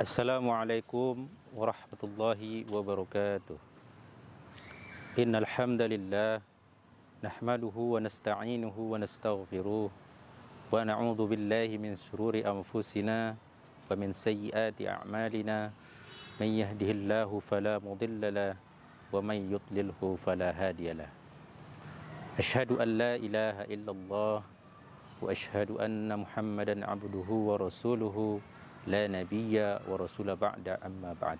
Assalamualaikum warahmatullahi wabarakatuh. Innal hamdalillah nahmaduhu wa nasta'inuhu wa nastaghfiruh wa na'udzu billahi min shururi anfusina wa min sayyiati a'malina. May yahdihillahu fala mudilla lahu wa may yudlilhu fala hadiyalah. Asyhadu an la ilaha illallah wa asyhadu anna Muhammadan abduhu wa rasuluhu la nabiyya wa rasula ba'da amma ba'd.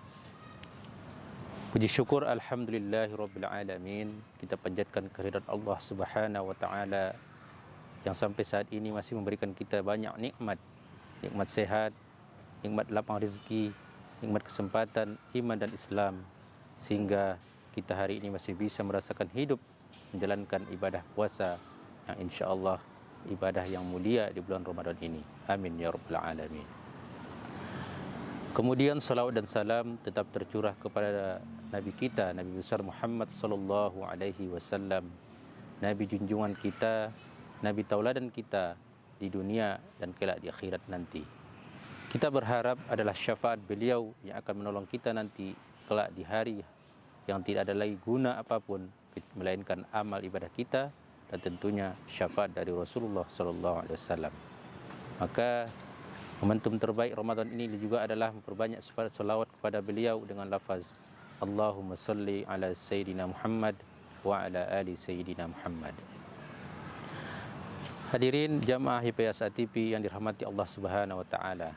Puji syukur alhamdulillahi rabbil alamin. Kita panjatkan kehadirat Allah Subhanahu wa taala yang sampai saat ini masih memberikan kita banyak nikmat. Nikmat sehat, nikmat lapang rezeki, nikmat kesempatan iman dan Islam, sehingga kita hari ini masih bisa merasakan hidup menjalankan ibadah puasa yang insyaallah ibadah yang mulia di bulan Ramadan ini. Amin ya rabbal alamin. Kemudian salawat dan salam tetap tercurah kepada Nabi kita, Nabi besar Muhammad sallallahu alaihi wasallam, Nabi junjungan kita, Nabi tauladan kita di dunia dan kelak di akhirat nanti. Kita berharap adalah syafaat beliau yang akan menolong kita nanti kelak di hari yang tidak ada lagi guna apapun melainkan amal ibadah kita dan tentunya syafaat dari Rasulullah sallallahu alaihi wasallam. Maka momentum terbaik Ramadan ini juga adalah memperbanyak selawat kepada beliau dengan lafaz Allahumma salli ala Sayyidina Muhammad wa ala ali Sayyidina Muhammad. Hadirin jamaah HIPAYAS ATP yang dirahmati Allah Subhanahu wa taala.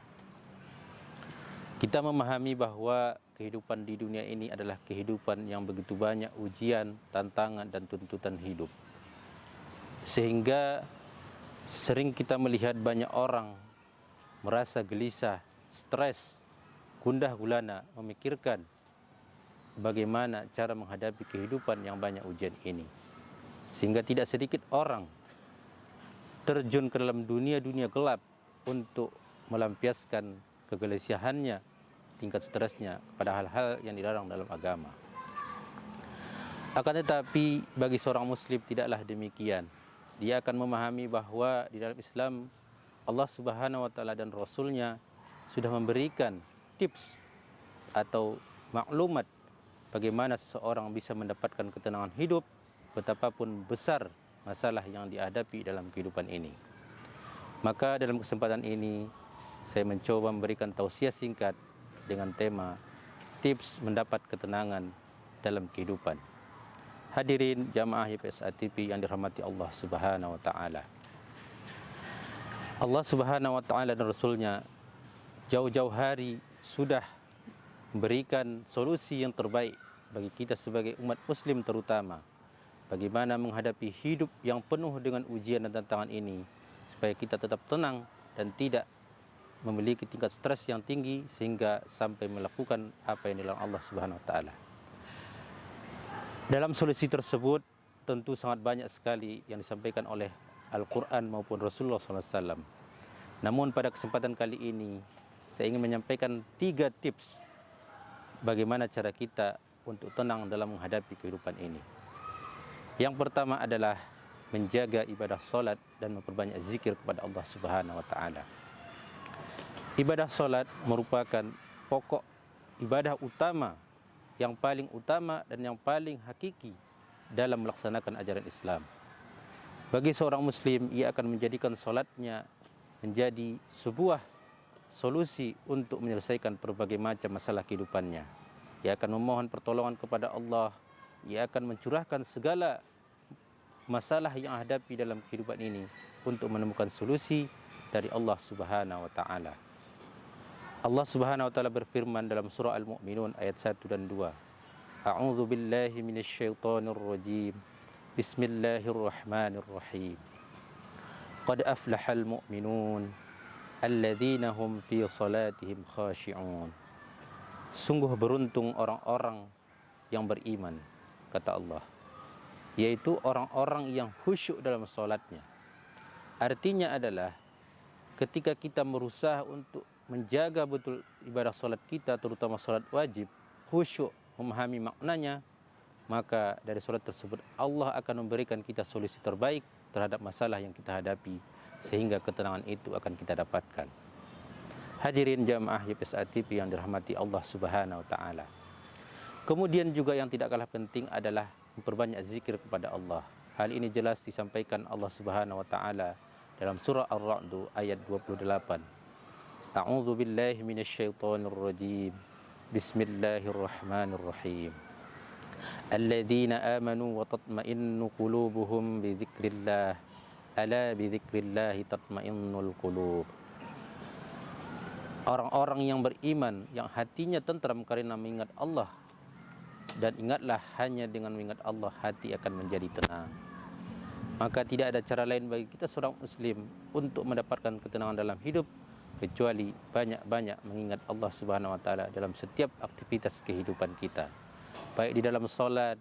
Kita memahami bahwa kehidupan di dunia ini adalah kehidupan yang begitu banyak ujian, tantangan dan tuntutan hidup. Sehingga sering kita melihat banyak orang merasa gelisah, stres, gundah gulana, memikirkan bagaimana cara menghadapi kehidupan yang banyak ujian ini. Sehingga tidak sedikit orang terjun ke dalam dunia-dunia gelap untuk melampiaskan kegelisahannya, tingkat stresnya pada hal-hal yang dilarang dalam agama. Akan tetapi bagi seorang muslim tidaklah demikian. Dia akan memahami bahwa di dalam Islam Allah Subhanahu wa taala dan Rasulnya sudah memberikan tips atau maklumat bagaimana seseorang bisa mendapatkan ketenangan hidup betapapun besar masalah yang dihadapi dalam kehidupan ini. Maka dalam kesempatan ini saya mencoba memberikan tausiah singkat dengan tema tips mendapat ketenangan dalam kehidupan. Hadirin jamaah HIPAYAS ATP yang dirahmati Allah Subhanahu wa taala. Allah Subhanahu wa taala dan Rasulnya jauh-jauh hari sudah memberikan solusi yang terbaik bagi kita sebagai umat muslim, terutama bagaimana menghadapi hidup yang penuh dengan ujian dan tantangan ini supaya kita tetap tenang dan tidak memiliki tingkat stres yang tinggi sehingga sampai melakukan apa yang dilarang Allah Subhanahu wa taala. Dalam solusi tersebut tentu sangat banyak sekali yang disampaikan oleh Al-Quran maupun Rasulullah SAW. Namun pada kesempatan kali ini saya ingin menyampaikan 3 tips bagaimana cara kita untuk tenang dalam menghadapi kehidupan ini. Yang pertama adalah menjaga ibadah solat dan memperbanyak zikir kepada Allah Subhanahu wa taala. Ibadah solat merupakan pokok ibadah utama, yang paling utama dan yang paling hakiki dalam melaksanakan ajaran Islam. Bagi seorang muslim, ia akan menjadikan solatnya menjadi sebuah solusi untuk menyelesaikan berbagai macam masalah kehidupannya. Ia akan memohon pertolongan kepada Allah. Ia akan mencurahkan segala masalah yang hadapi dalam kehidupan ini untuk menemukan solusi dari Allah Subhanahu wa taala. Allah Subhanahu wa taala berfirman dalam surah Al-Mu'minun ayat 1 dan 2. A'udzu billahi minasyaitonir rajim. Bismillahirrahmanirrahim. Qad aflahal mu'minun alladzina hum fi salatihim khashi'un. Sungguh beruntung orang-orang yang beriman, kata Allah, yaitu orang-orang yang khusyuk dalam salatnya. Artinya adalah ketika kita berusaha untuk menjaga betul ibadah salat kita, terutama salat wajib, khusyuk, memahami maknanya, maka dari salat tersebut Allah akan memberikan kita solusi terbaik terhadap masalah yang kita hadapi, sehingga ketenangan itu akan kita dapatkan. Hadirin jamaah YPSA TV yang dirahmati Allah Subhanahu wa taala. Kemudian juga yang tidak kalah penting adalah memperbanyak zikir kepada Allah. Hal ini jelas disampaikan Allah Subhanahu wa taala dalam surah Ar-Ra'd ayat 28. A'udzu billahi minasyaitonir rajim. Bismillahirrahmanirrahim. Alladzina amanu wa tatma'innu qulubuhum bi dzikrillah. Ala bi dzikrillah tatma'innul qulub. Orang-orang yang beriman, yang hatinya tentram karena mengingat Allah. Dan ingatlah, hanya dengan mengingat Allah hati akan menjadi tenang. Maka tidak ada cara lain bagi kita seorang muslim untuk mendapatkan ketenangan dalam hidup kecuali banyak-banyak mengingat Allah Subhanahu wa taala dalam setiap aktivitas kehidupan kita. Baik di dalam salat,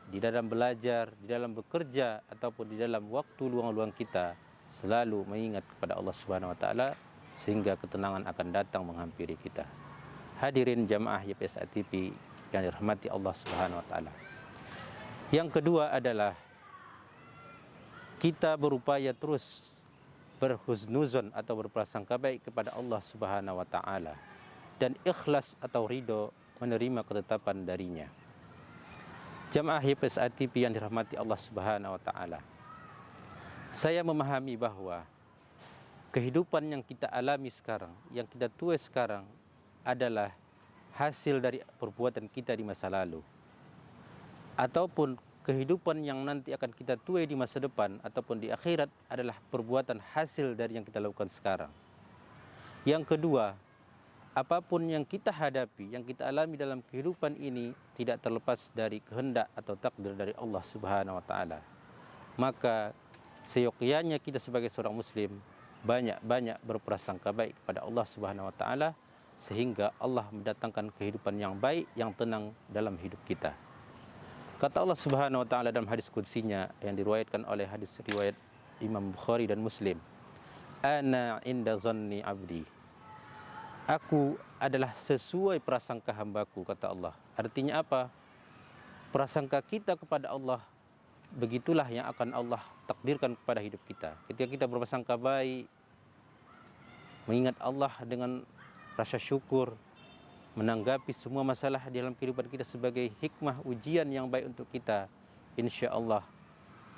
di dalam belajar, di dalam bekerja ataupun di dalam waktu luang-luang kita, selalu mengingat kepada Allah Subhanahu wa taala sehingga ketenangan akan datang menghampiri kita. Hadirin jamaah YPSA TV yang dirahmati Allah Subhanahu wa taala. Yang kedua adalah kita berupaya terus berhusnuzon atau berprasangka baik kepada Allah Subhanahu wa taala dan ikhlas atau ridho menerima ketetapan darinya. Jamaah YPSA TV yang dirahmati Allah Subhanahu wa taala. Saya memahami bahwa kehidupan yang kita alami sekarang, yang kita tuai sekarang adalah hasil dari perbuatan kita di masa lalu. Ataupun kehidupan yang nanti akan kita tuai di masa depan ataupun di akhirat adalah perbuatan hasil dari yang kita lakukan sekarang. Yang kedua, apapun yang kita hadapi, yang kita alami dalam kehidupan ini tidak terlepas dari kehendak atau takdir dari Allah Subhanahu wa taala. Maka seyogyanya kita sebagai seorang muslim banyak-banyak berprasangka baik kepada Allah Subhanahu wa taala sehingga Allah mendatangkan kehidupan yang baik, yang tenang dalam hidup kita. Kata Allah Subhanahu wa taala dalam hadis qudsinya yang diriwayatkan oleh hadis riwayat Imam Bukhari dan Muslim. Ana inda zanni abdi. Aku adalah sesuai prasangka hambaku, kata Allah. Artinya apa? Prasangka kita kepada Allah begitulah yang akan Allah takdirkan kepada hidup kita. Ketika kita berprasangka baik, mengingat Allah dengan rasa syukur, menanggapi semua masalah di dalam kehidupan kita sebagai hikmah ujian yang baik untuk kita, insya Allah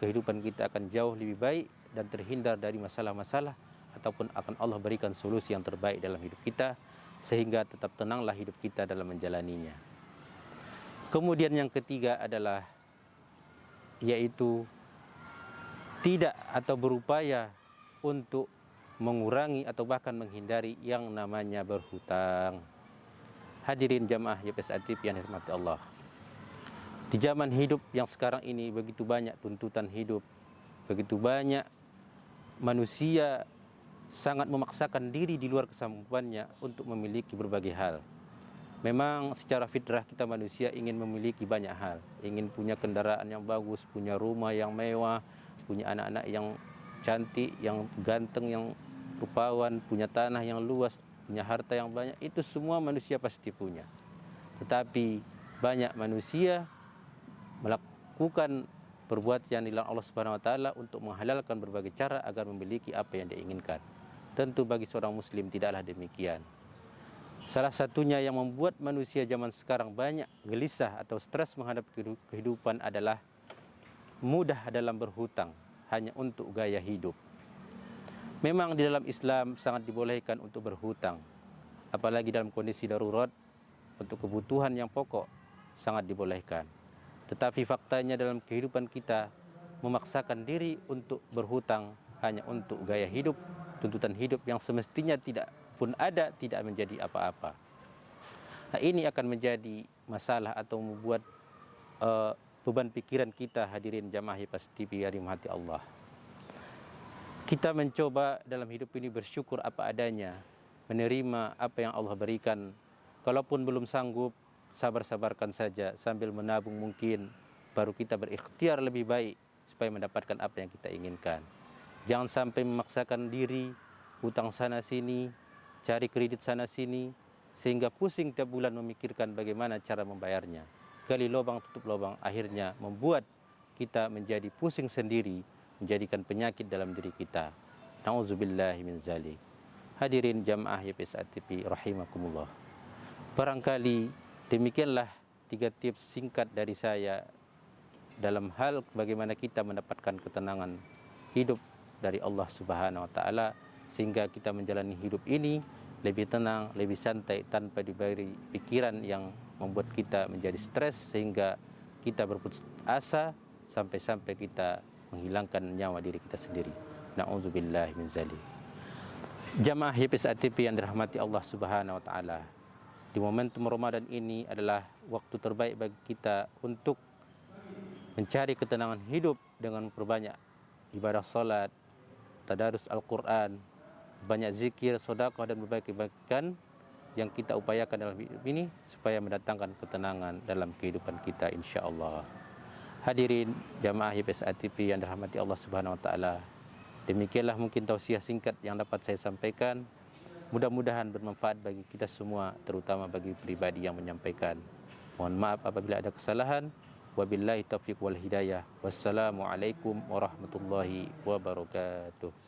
kehidupan kita akan jauh lebih baik dan terhindar dari masalah-masalah ataupun akan Allah berikan solusi yang terbaik dalam hidup kita sehingga tetap tenanglah hidup kita dalam menjalaninya. Kemudian yang ketiga adalah yaitu tidak atau berupaya untuk mengurangi atau bahkan menghindari yang namanya berhutang. Hadirin jamaah YPSA TV yang dirahmati Allah. Di zaman hidup yang sekarang ini begitu banyak tuntutan hidup, begitu banyak manusia sangat memaksakan diri di luar kemampuannya untuk memiliki berbagai hal. Memang secara fitrah kita manusia ingin memiliki banyak hal. Ingin punya kendaraan yang bagus, punya rumah yang mewah, punya anak-anak yang cantik, yang ganteng, yang rupawan, punya tanah yang luas, punya harta yang banyak. Itu semua manusia pasti punya. Tetapi banyak manusia melakukan perbuatan yang dilarang Allah Subhanahu wa taala untuk menghalalkan berbagai cara agar memiliki apa yang dia inginkan. Tentu bagi seorang muslim tidaklah demikian. Salah satunya yang membuat manusia zaman sekarang banyak gelisah atau stres menghadapi kehidupan adalah mudah dalam berhutang hanya untuk gaya hidup. Memang di dalam Islam sangat dibolehkan untuk berhutang, apalagi dalam kondisi darurat untuk kebutuhan yang pokok sangat dibolehkan. Tetapi faktanya dalam kehidupan kita memaksakan diri untuk berhutang hanya untuk gaya hidup, tuntutan hidup yang semestinya tidak pun ada, tidak menjadi apa-apa. Nah, ini akan menjadi masalah atau membuat beban pikiran kita, hadirin jamaah YPSA TV yang dirahmati Allah. Kita mencoba dalam hidup ini bersyukur apa adanya, menerima apa yang Allah berikan. Kalaupun belum sanggup, sabar-sabarkan saja sambil menabung mungkin, baru kita berikhtiar lebih baik supaya mendapatkan apa yang kita inginkan. Jangan sampai memaksakan diri, hutang sana sini, cari kredit sana sini, sehingga pusing tiap bulan memikirkan bagaimana cara membayarnya. Gali lubang tutup lubang, akhirnya membuat kita menjadi pusing sendiri, menjadikan penyakit dalam diri kita. Nauzubillahi min zalik. Hadirin jamaah YPSA TV rahimakumullah. Barangkali demikianlah 3 tips singkat dari saya dalam hal bagaimana kita mendapatkan ketenangan hidup dari Allah Subhanahu wa taala, sehingga kita menjalani hidup ini lebih tenang, lebih santai, tanpa diberi pikiran yang membuat kita menjadi stres sehingga kita berputus asa sampai-sampai kita menghilangkan nyawa diri kita sendiri. Na'udzubillahi min zalik. Jamaah YPSA TV yang dirahmati Allah Subhanahu wa taala, di momentum Ramadan ini adalah waktu terbaik bagi kita untuk mencari ketenangan hidup dengan memperbanyak ibadah salat, tadarus Al-Quran, banyak zikir, sedekah dan berbagai kebaikan yang kita upayakan dalam hidup ini supaya mendatangkan ketenangan dalam kehidupan kita insya-Allah. Hadirin jamaah YPSA TV yang dirahmati Allah Subhanahu wa taala, demikianlah mungkin tausiah singkat yang dapat saya sampaikan. Mudah-mudahan bermanfaat bagi kita semua, terutama bagi pribadi yang menyampaikan. Mohon maaf apabila ada kesalahan. Wabillahi taufiq wal hidayah. Wassalamualaikum warahmatullahi wabarakatuh.